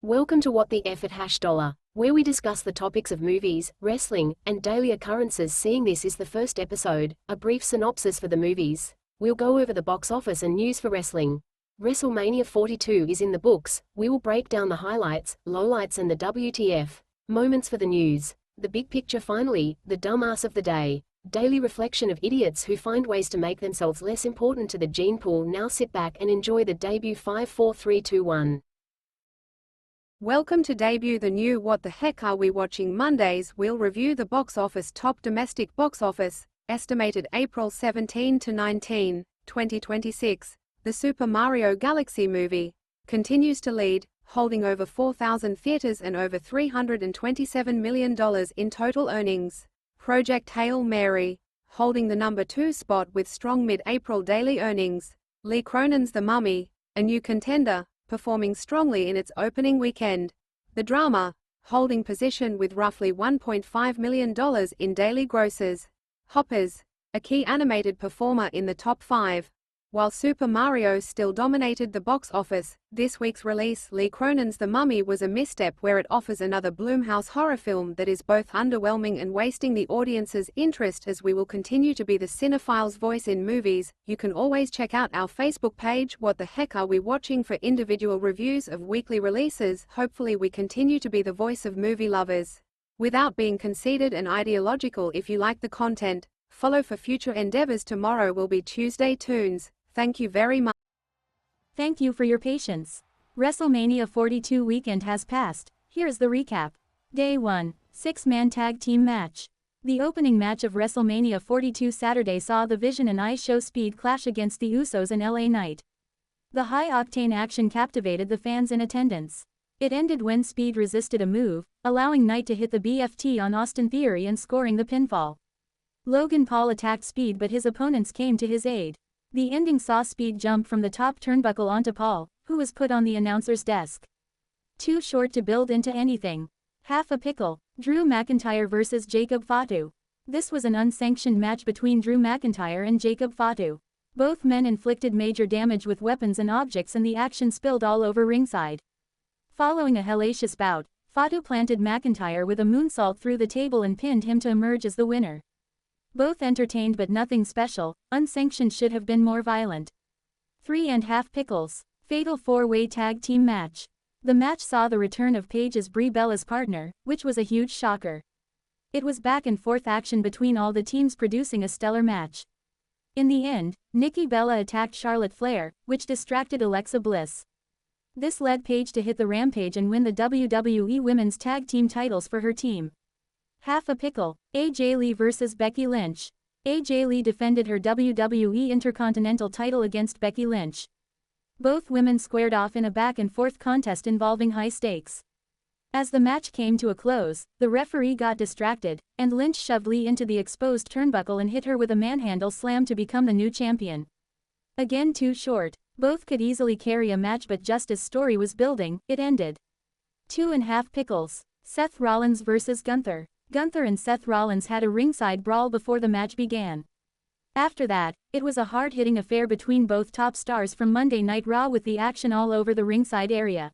Welcome to What the F at $, where we discuss the topics of movies, wrestling, and daily occurrences. Seeing this is the first episode, a brief synopsis for the movies. We'll go over the box office and news for wrestling. Wrestlemania 42 is in the books. We will break down the highlights, lowlights and the WTF moments for the news. The big picture. Finally, the dumbass of the day. Daily reflection of idiots who find ways to make themselves less important to the gene pool. Now sit back and enjoy the debut. 5 4 3 2 1. Welcome to Debut, the new What the Heck Are We Watching Mondays. We'll review the box office. Top domestic box office, estimated April 17 to 19, 2026. The Super Mario Galaxy movie continues to lead, holding over 4,000 theaters and over $327 million in total earnings. Project Hail Mary, holding the number 2 spot with strong mid-April daily earnings. Cronin's The Mummy, a new contender, performing strongly in its opening weekend. The drama, holding position with roughly $1.5 million in daily grosses. Hoppers, a key animated performer in the top 5. While Super Mario still dominated the box office, this week's release, Cronin's The Mummy, was a misstep where it offers another Blumhouse horror film that is both underwhelming and wasting the audience's interest. As we will continue to be the cinephile's voice in movies, you can always check out our Facebook page, What the Heck Are We Watching, for individual reviews of weekly releases. Hopefully we continue to be the voice of movie lovers, without being conceited and ideological. If you like the content, follow for future endeavors. Tomorrow will be Tuesday Tunes. Thank you very much. Thank you for your patience. Wrestlemania 42 weekend has passed. Here's the recap. Day 1, 6-man tag team match. The opening match of Wrestlemania 42 Saturday saw The Vision and ISHO Speed clash against the Usos and LA Knight. The high-octane action captivated the fans in attendance. It ended when Speed resisted a move, allowing Knight to hit the BFT on Austin Theory and scoring the pinfall. Logan Paul attacked Speed, but his opponents came to his aid. The ending saw Speed jump from the top turnbuckle onto Paul, who was put on the announcer's desk. Too short to build into anything. Half a pickle. Drew McIntyre vs. Jacob Fatu. This was an unsanctioned match between Drew McIntyre and Jacob Fatu. Both men inflicted major damage with weapons and objects, and the action spilled all over ringside. Following a hellacious bout, Fatu planted McIntyre with a moonsault through the table and pinned him to emerge as the winner. Both entertained but nothing special. Unsanctioned should have been more violent. 3.5 pickles. Fatal 4-way tag team match. The match saw the return of Paige as Brie Bella's partner, which was a huge shocker. It was back and forth action between all the teams, producing a stellar match. In the end, Nikki Bella attacked Charlotte Flair, which distracted Alexa Bliss. This led Paige to hit the Rampage and win the WWE Women's Tag Team titles for her team. Half a pickle. AJ Lee vs. Becky Lynch. AJ Lee defended her WWE Intercontinental title against Becky Lynch. Both women squared off in a back-and-forth contest involving high stakes. As the match came to a close, the referee got distracted, and Lynch shoved Lee into the exposed turnbuckle and hit her with a manhandle slam to become the new champion. Again too short. Both could easily carry a match, but just as story was building, it ended. 2.5 pickles. Seth Rollins vs. Gunther. Gunther and Seth Rollins had a ringside brawl before the match began. After that, it was a hard-hitting affair between both top stars from Monday Night Raw, with the action all over the ringside area.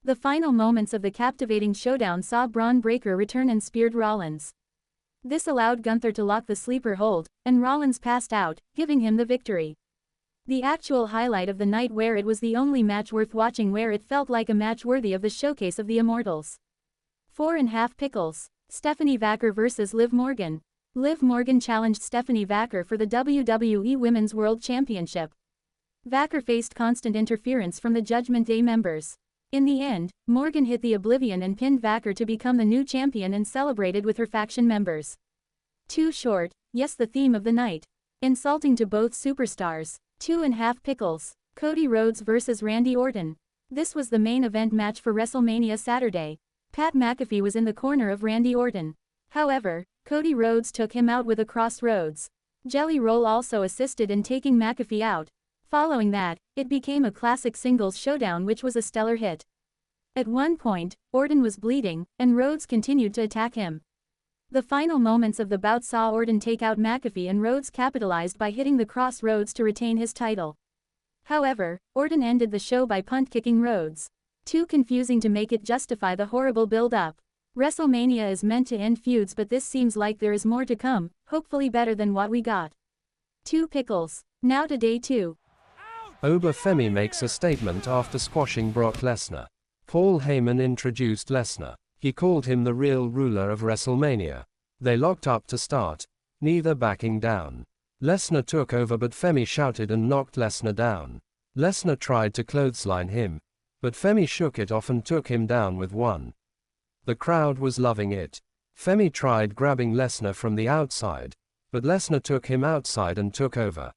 The final moments of the captivating showdown saw Braun Breaker return and speared Rollins. This allowed Gunther to lock the sleeper hold, and Rollins passed out, giving him the victory. The actual highlight of the night, where it was the only match worth watching, where it felt like a match worthy of the showcase of the Immortals. 4.5 pickles. Stephanie Vaquer vs. Liv Morgan. Liv Morgan challenged Stephanie Vaquer for the WWE Women's World Championship. Vaquer faced constant interference from the Judgment Day members. In the end, Morgan hit the Oblivion and pinned Vaquer to become the new champion and celebrated with her faction members. Too short. Yes, the theme of the night. Insulting to both superstars. 2.5 pickles. Cody Rhodes vs. Randy Orton. This was the main event match for WrestleMania Saturday. Pat McAfee was in the corner of Randy Orton. However, Cody Rhodes took him out with a crossroads Jelly Roll, also assisted in taking McAfee out. Following that, it became a classic singles showdown, which was a stellar hit. At one point, Orton was bleeding, and Rhodes continued to attack him. The final moments of the bout saw Orton take out McAfee, and Rhodes capitalized by hitting the crossroads to retain his title. However, Orton ended the show by punt-kicking Rhodes. Too confusing to make it justify the horrible build-up. WrestleMania is meant to end feuds, but this seems like there is more to come, hopefully better than what we got. 2 Pickles. Now to day 2. Femi makes a statement after squashing Brock Lesnar. Paul Heyman introduced Lesnar. He called him the real ruler of WrestleMania. They locked up to start, neither backing down. Lesnar took over, but Femi shouted and knocked Lesnar down. Lesnar tried to clothesline him, but Femi shook it off and took him down with one. The crowd was loving it. Femi tried grabbing Lesnar from the outside, but Lesnar took him outside and took over.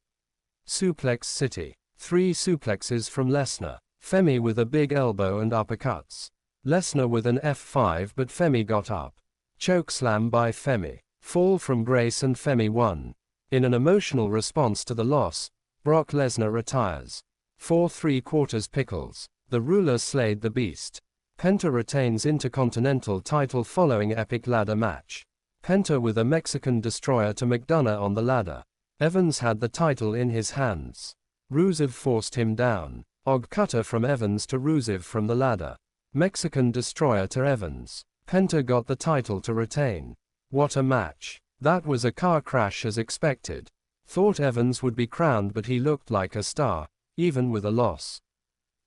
Suplex City. 3 suplexes from Lesnar. Femi with a big elbow and uppercuts. Lesnar with an F5, but Femi got up. Chokeslam by Femi. Fall from grace and Femi won. In an emotional response to the loss, Brock Lesnar retires. 4 3/4 Pickles. The ruler slayed the beast. Penta retains Intercontinental title following epic ladder match. Penta with a Mexican destroyer to McDonough on the ladder. Evans had the title in his hands. Rusev forced him down. Og cutter from Evans to Rusev from the ladder. Mexican destroyer to Evans. Penta got the title to retain. What a match. That was a car crash as expected. Thought Evans would be crowned, but he looked like a star, even with a loss.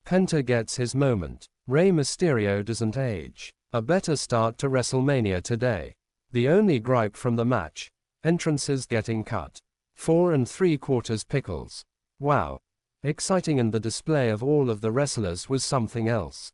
Penta gets his moment. Rey Mysterio doesn't age. A better start to WrestleMania today. The only gripe from the match, entrances getting cut. 4 3/4 Pickles. Wow. Exciting, and the display of all of the wrestlers was something else.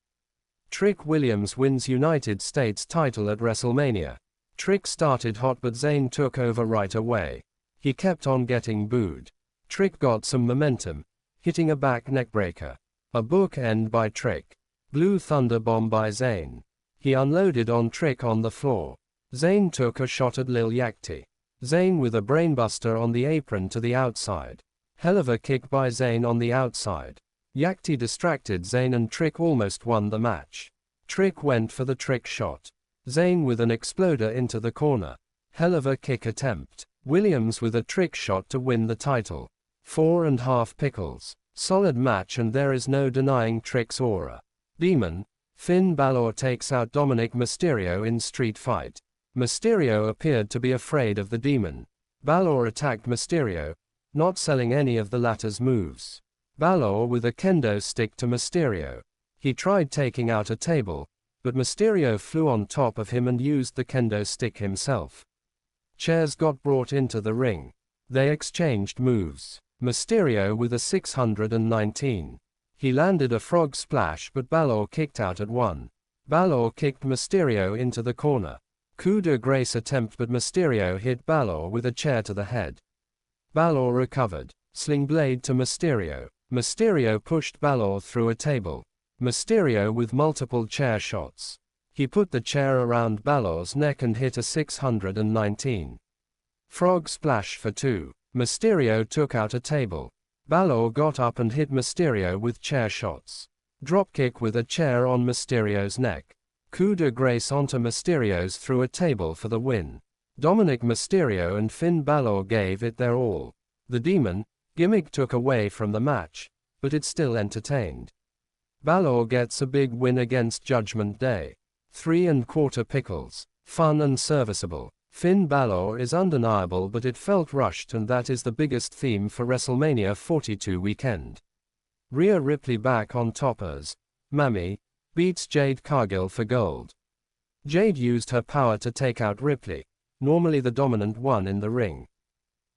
Trick Williams wins United States title at WrestleMania. Trick started hot, but Zayn took over right away. He kept on getting booed. Trick got some momentum, hitting a back neckbreaker. A bookend by Trick. Blue Thunder Bomb by Zayn. He unloaded on Trick on the floor. Zayn took a shot at Lil Yachty. Zayn with a brainbuster on the apron to the outside. Hell of a kick by Zayn on the outside. Yachty distracted Zayn and Trick almost won the match. Trick went for the trick shot. Zayn with an exploder into the corner. Hell of a kick attempt. Williams with a trick shot to win the title. 4 1/2 Pickles. Solid match, and there is no denying Trick's aura. Demon. Finn Balor takes out Dominic Mysterio in street fight. Mysterio appeared to be afraid of the Demon. Balor attacked Mysterio, not selling any of the latter's moves. Balor with a kendo stick to Mysterio. He tried taking out a table, but Mysterio flew on top of him and used the kendo stick himself. Chairs got brought into the ring. They exchanged moves. Mysterio with a 619. He landed a frog splash, but Balor kicked out at 1. Balor kicked Mysterio into the corner. Coup de grace attempt, but Mysterio hit Balor with a chair to the head. Balor recovered. Sling blade to Mysterio. Mysterio pushed Balor through a table. Mysterio with multiple chair shots. He put the chair around Balor's neck and hit a 619. Frog splash for 2. Mysterio took out a table. Balor got up and hit Mysterio with chair shots. Dropkick with a chair on Mysterio's neck. Coup de grace onto Mysterio's through a table for the win. Dominic Mysterio and Finn Balor gave it their all. The Demon gimmick took away from the match, but it still entertained. Balor gets a big win against Judgment Day. 3 1/4 Pickles. Fun and serviceable. Finn Balor is undeniable, but it felt rushed, and that is the biggest theme for WrestleMania 42 weekend. Rhea Ripley back on top as Mami beats Jade Cargill for gold. Jade used her power to take out Ripley, normally the dominant one in the ring.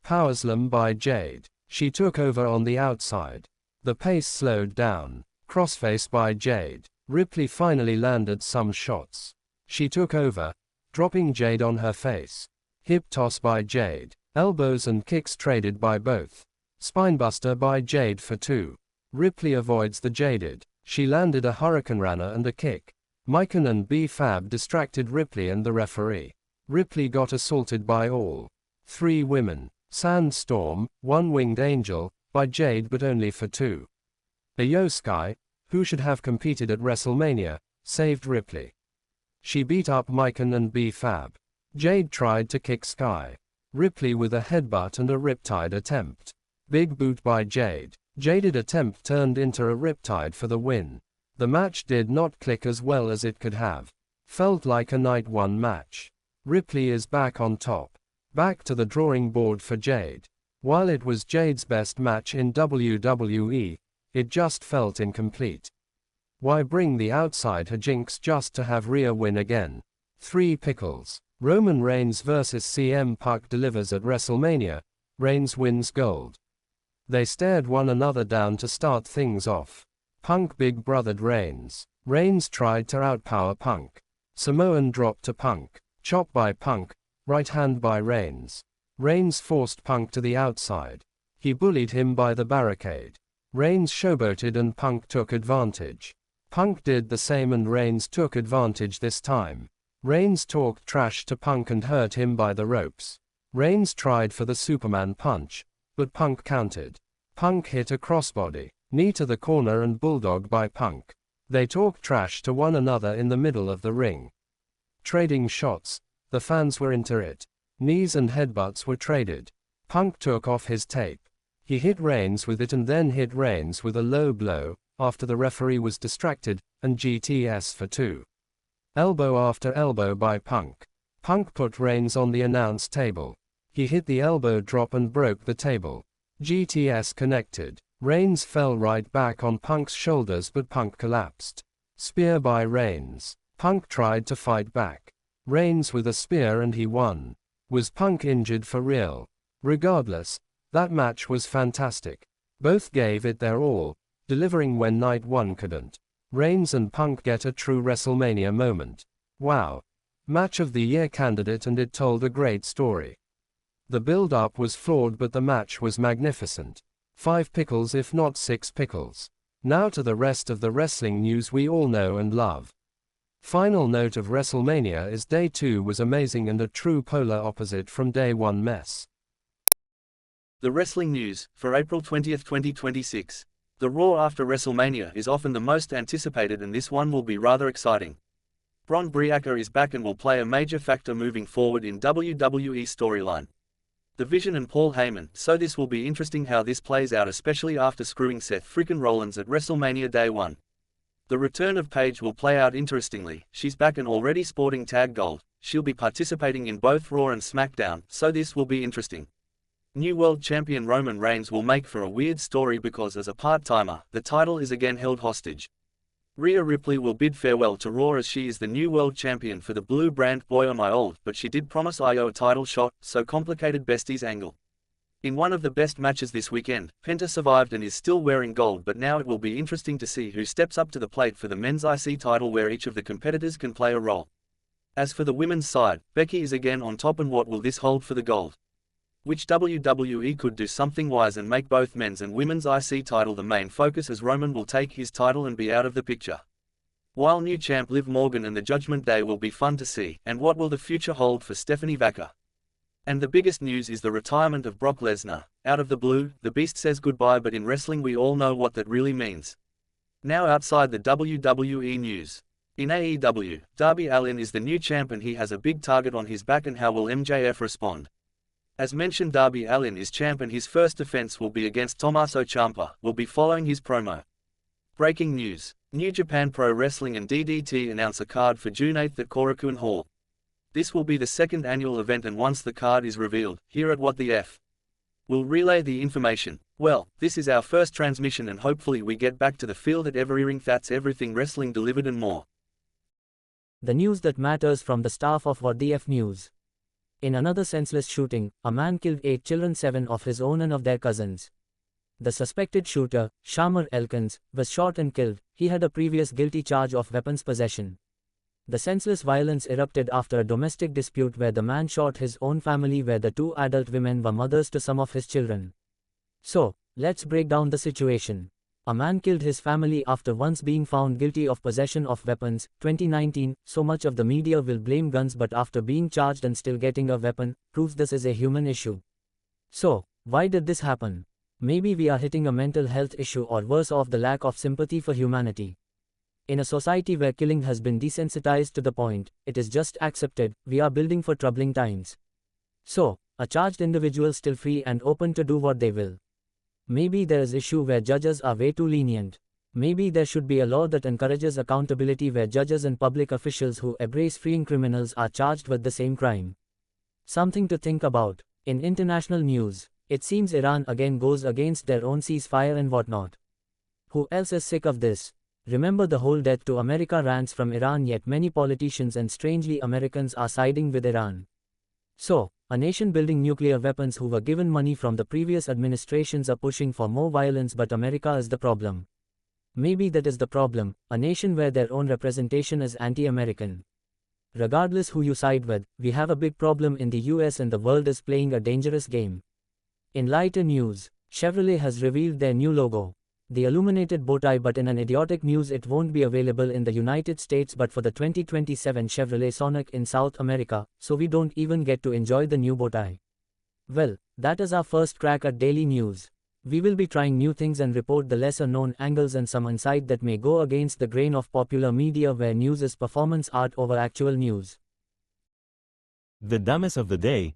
Powerslam by Jade. She took over on the outside. The pace slowed down. Crossface by Jade. Ripley finally landed some shots. She took over, dropping Jade on her face. Hip toss by Jade. Elbows and kicks traded by both. Spinebuster by Jade for 2. Ripley avoids the Jaded. She landed a Hurricanrana and a kick. Mycon and B-Fab distracted Ripley and the referee. Ripley got assaulted by all 3 women. Sandstorm, One Winged Angel, by Jade, but only for 2. Io Sky, who should have competed at WrestleMania, saved Ripley. She beat up Mycon and B-Fab. Jade tried to kick Sky. Ripley with a headbutt and a riptide attempt. Big boot by Jade. Jaded attempt turned into a riptide for the win. The match did not click as well as it could have. Felt like a night one match. Ripley is back on top. Back to the drawing board for Jade. While it was Jade's best match in WWE, it just felt incomplete. Why bring the outsider Jinx just to have Rhea win again? 3 pickles. Roman Reigns vs CM Punk delivers at WrestleMania. Reigns wins gold. They stared one another down to start things off. Punk big brothered Reigns. Reigns tried to outpower Punk. Samoan drop to Punk. Chop by Punk. Right hand by Reigns. Reigns forced Punk to the outside. He bullied him by the barricade. Reigns showboated and Punk took advantage. Punk did the same and Reigns took advantage this time. Reigns talked trash to Punk and hurt him by the ropes. Reigns tried for the Superman punch, but Punk countered. Punk hit a crossbody, knee to the corner and bulldog by Punk. They talked trash to one another in the middle of the ring. Trading shots, the fans were into it. Knees and headbutts were traded. Punk took off his tape. He hit Reigns with it and then hit Reigns with a low blow, after the referee was distracted, and GTS for 2. Elbow after elbow by Punk. Punk put Reigns on the announce table. He hit the elbow drop and broke the table. GTS connected. Reigns fell right back on Punk's shoulders but Punk collapsed. Spear by Reigns. Punk tried to fight back. Reigns with a spear and he won. Was Punk injured for real? Regardless, that match was fantastic. Both gave it their all, delivering when night one couldn't. Reigns and Punk get a true WrestleMania moment. Wow. Match of the year candidate and it told a great story. The build-up was flawed but the match was magnificent. 5 pickles if not 6 pickles. Now to the rest of the wrestling news we all know and love. Final note of WrestleMania is Day 2 was amazing and a true polar opposite from Day 1 mess. The wrestling news, for April 20, 2026. The Raw after WrestleMania is often the most anticipated and this one will be rather exciting. Bron Breakker is back and will play a major factor moving forward in WWE storyline. The Vision and Paul Heyman, so this will be interesting how this plays out especially after screwing Seth frickin' Rollins at WrestleMania Day 1. The return of Paige will play out interestingly, she's back and already sporting tag gold, she'll be participating in both Raw and SmackDown, so this will be interesting. New World Champion Roman Reigns will make for a weird story because as a part-timer, the title is again held hostage. Rhea Ripley will bid farewell to Raw as she is the new World Champion for the blue brand. Boy am I old, but she did promise Io a title shot, so complicated besties angle. In one of the best matches this weekend, Penta survived and is still wearing gold but now it will be interesting to see who steps up to the plate for the men's IC title where each of the competitors can play a role. As for the women's side, Becky is again on top and what will this hold for the gold? Which WWE could do something wise and make both men's and women's IC title the main focus as Roman will take his title and be out of the picture. While new champ Liv Morgan and the Judgment Day will be fun to see, and what will the future hold for Stephanie Vaca? And the biggest news is the retirement of Brock Lesnar. Out of the blue, the Beast says goodbye but in wrestling we all know what that really means. Now outside the WWE news. In AEW, Darby Allin is the new champ and he has a big target on his back and how will MJF respond? As mentioned, Darby Allin is champ and his first defense will be against Tommaso Ciampa, will be following his promo. Breaking news. New Japan Pro Wrestling and DDT announce a card for June 8 at Korakuen Hall. This will be the second annual event and once the card is revealed, here at What the F. We'll relay the information. Well, this is our first transmission and hopefully we get back to the field at every ring. That's everything wrestling delivered and more. The news that matters from the staff of What the F News. In another senseless shooting, a man killed 8 children, 7 of his own and of their cousins. The suspected shooter, Shamar Elkins, was shot and killed. He had a previous guilty charge of weapons possession. The senseless violence erupted after a domestic dispute where the man shot his own family where the 2 adult women were mothers to some of his children. So, let's break down the situation. A man killed his family after once being found guilty of possession of weapons. 2019, so much of the media will blame guns but after being charged and still getting a weapon, proves this is a human issue. So, why did this happen? Maybe we are hitting a mental health issue or worse off the lack of sympathy for humanity. In a society where killing has been desensitized to the point, it is just accepted, we are building for troubling times. So, a charged individual still free and open to do what they will. Maybe there is issue where judges are way too lenient. Maybe there should be a law that encourages accountability where judges and public officials who embrace freeing criminals are charged with the same crime. Something to think about. In international news, it seems Iran again goes against their own ceasefire and whatnot. Who else is sick of this? Remember the whole death to America rants from Iran, yet many politicians and strangely Americans are siding with Iran. So, a nation building nuclear weapons who were given money from the previous administrations are pushing for more violence, but America is the problem. Maybe that is the problem, a nation where their own representation is anti-American. Regardless who you side with, we have a big problem in the US and the world is playing a dangerous game. In lighter news, Chevrolet has revealed their new logo. The illuminated bowtie, but in an idiotic news it won't be available in the United States but for the 2027 Chevrolet Sonic in South America, so we don't even get to enjoy the new bowtie. Well, that is our first crack at daily news. We will be trying new things and report the lesser known angles and some insight that may go against the grain of popular media where news is performance art over actual news. The dumbest of the day,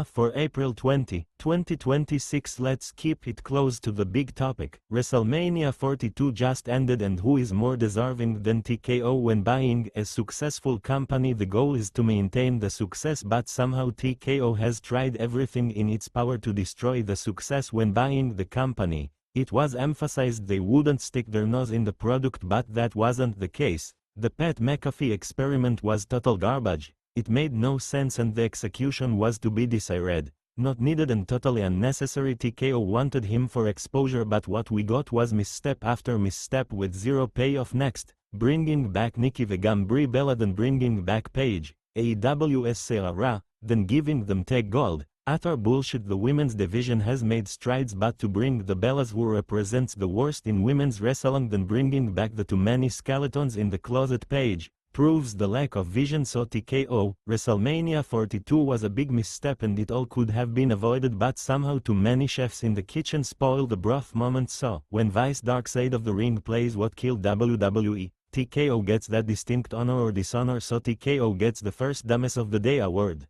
for April 20, 2026. Let's keep it close to the big topic. WrestleMania 42 just ended, and who is more deserving than TKO when buying a successful company? The goal is to maintain the success, but somehow TKO has tried everything in its power to destroy the success when buying the company. It was emphasized they wouldn't stick their nose in the product, but that wasn't the case. The Pat McAfee experiment was total garbage. It made no sense and the execution was to be desired, not needed and totally unnecessary. TKO wanted him for exposure, but what we got was misstep after misstep with zero payoff. Next, bringing back Nikki Vegam, Brie Bella, then bringing back Paige, AEW's Sarah, then giving them tag gold. Utter bullshit. The women's division has made strides, but to bring the Bellas, who represents the worst in women's wrestling, then bringing back the too many skeletons in the closet Paige, proves the lack of vision. So TKO, WrestleMania 42 was a big misstep and it all could have been avoided, but somehow too many chefs in the kitchen spoil the broth moment. So, when Vice Dark Side of the Ring plays What Killed WWE, TKO gets that distinct honor or dishonor, so TKO gets the first dumbest of the day award.